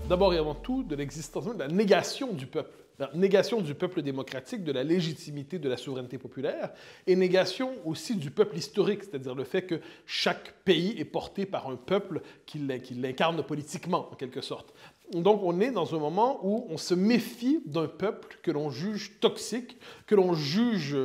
D'abord et avant tout, de l'existence, de la négation du peuple. La négation du peuple démocratique, de la légitimité de la souveraineté populaire, et négation aussi du peuple historique, c'est-à-dire le fait que chaque pays est porté par un peuple qui l'incarne politiquement, en quelque sorte. Donc on est dans un moment où on se méfie d'un peuple que l'on juge toxique, que l'on juge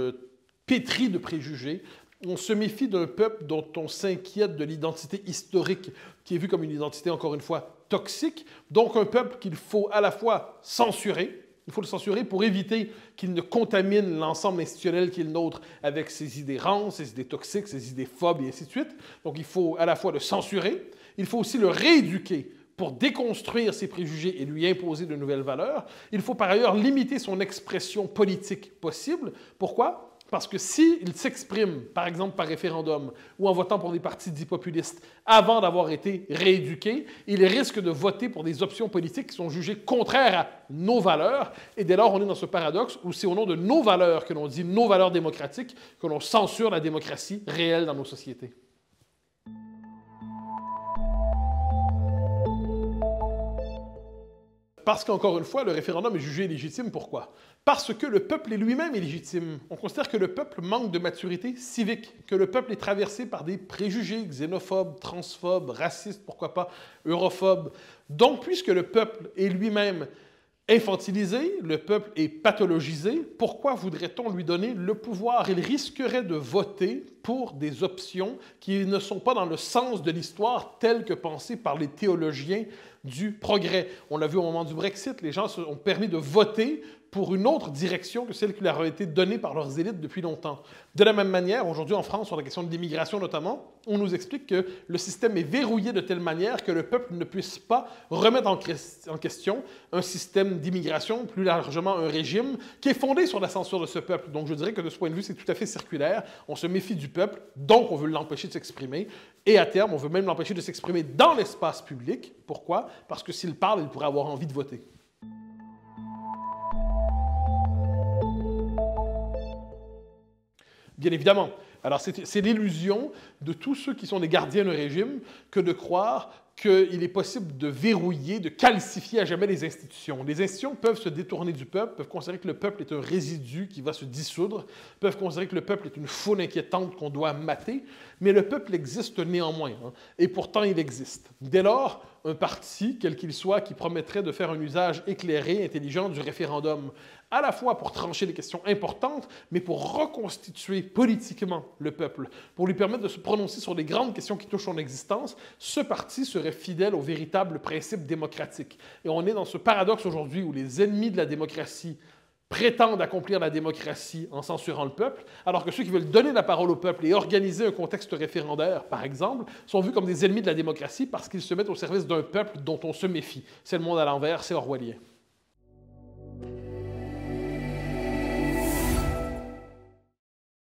pétri de préjugés. On se méfie d'un peuple dont on s'inquiète de l'identité historique, qui est vue comme une identité, encore une fois, toxique. Donc un peuple qu'il faut à la fois censurer, il faut le censurer pour éviter qu'il ne contamine l'ensemble institutionnel qui est le nôtre avec ses idées rances, ses idées toxiques, ses idées phobes et ainsi de suite. Donc il faut à la fois le censurer, il faut aussi le rééduquer pour déconstruire ses préjugés et lui imposer de nouvelles valeurs. Il faut par ailleurs limiter son expression politique possible. Pourquoi? Parce que s'il s'exprime, par exemple par référendum ou en votant pour des partis dits populistes, avant d'avoir été rééduqué, il risque de voter pour des options politiques qui sont jugées contraires à nos valeurs. Et dès lors, on est dans ce paradoxe où c'est au nom de nos valeurs que l'on dit nos valeurs démocratiques que l'on censure la démocratie réelle dans nos sociétés. Parce qu'encore une fois, le référendum est jugé illégitime. Pourquoi? Parce que le peuple est lui-même illégitime. On considère que le peuple manque de maturité civique, que le peuple est traversé par des préjugés xénophobes, transphobes, racistes, pourquoi pas, europhobes. Donc, puisque le peuple est lui-même infantilisé, le peuple est pathologisé, pourquoi voudrait-on lui donner le pouvoir? Il risquerait de voter pour des options qui ne sont pas dans le sens de l'histoire telle que pensée par les théologiens du progrès. On l'a vu au moment du Brexit, les gens se ont permis de voter pour une autre direction que celle qui leur a été donnée par leurs élites depuis longtemps. De la même manière, aujourd'hui en France, sur la question de l'immigration notamment, on nous explique que le système est verrouillé de telle manière que le peuple ne puisse pas remettre en question un système d'immigration, plus largement un régime, qui est fondé sur la censure de ce peuple. Donc je dirais que de ce point de vue, c'est tout à fait circulaire. On se méfie du peuple, donc on veut l'empêcher de s'exprimer. Et à terme, on veut même l'empêcher de s'exprimer dans l'espace public. Pourquoi? Parce que s'il parle, il pourrait avoir envie de voter. Bien évidemment. Alors, c'est l'illusion de tous ceux qui sont des gardiens du régime que de croire qu'il est possible de verrouiller, de calcifier à jamais les institutions. Les institutions peuvent se détourner du peuple, peuvent considérer que le peuple est un résidu qui va se dissoudre, peuvent considérer que le peuple est une faune inquiétante qu'on doit mater, mais le peuple existe néanmoins, hein, et pourtant il existe. Dès lors, un parti, quel qu'il soit, qui promettrait de faire un usage éclairé, intelligent du référendum, à la fois pour trancher des questions importantes, mais pour reconstituer politiquement le peuple, pour lui permettre de se prononcer sur les grandes questions qui touchent son existence, ce parti serait fidèle au véritable principe démocratique. Et on est dans ce paradoxe aujourd'hui où les ennemis de la démocratie prétendent accomplir la démocratie en censurant le peuple, alors que ceux qui veulent donner la parole au peuple et organiser un contexte référendaire, par exemple, sont vus comme des ennemis de la démocratie parce qu'ils se mettent au service d'un peuple dont on se méfie. C'est le monde à l'envers, c'est orwellien.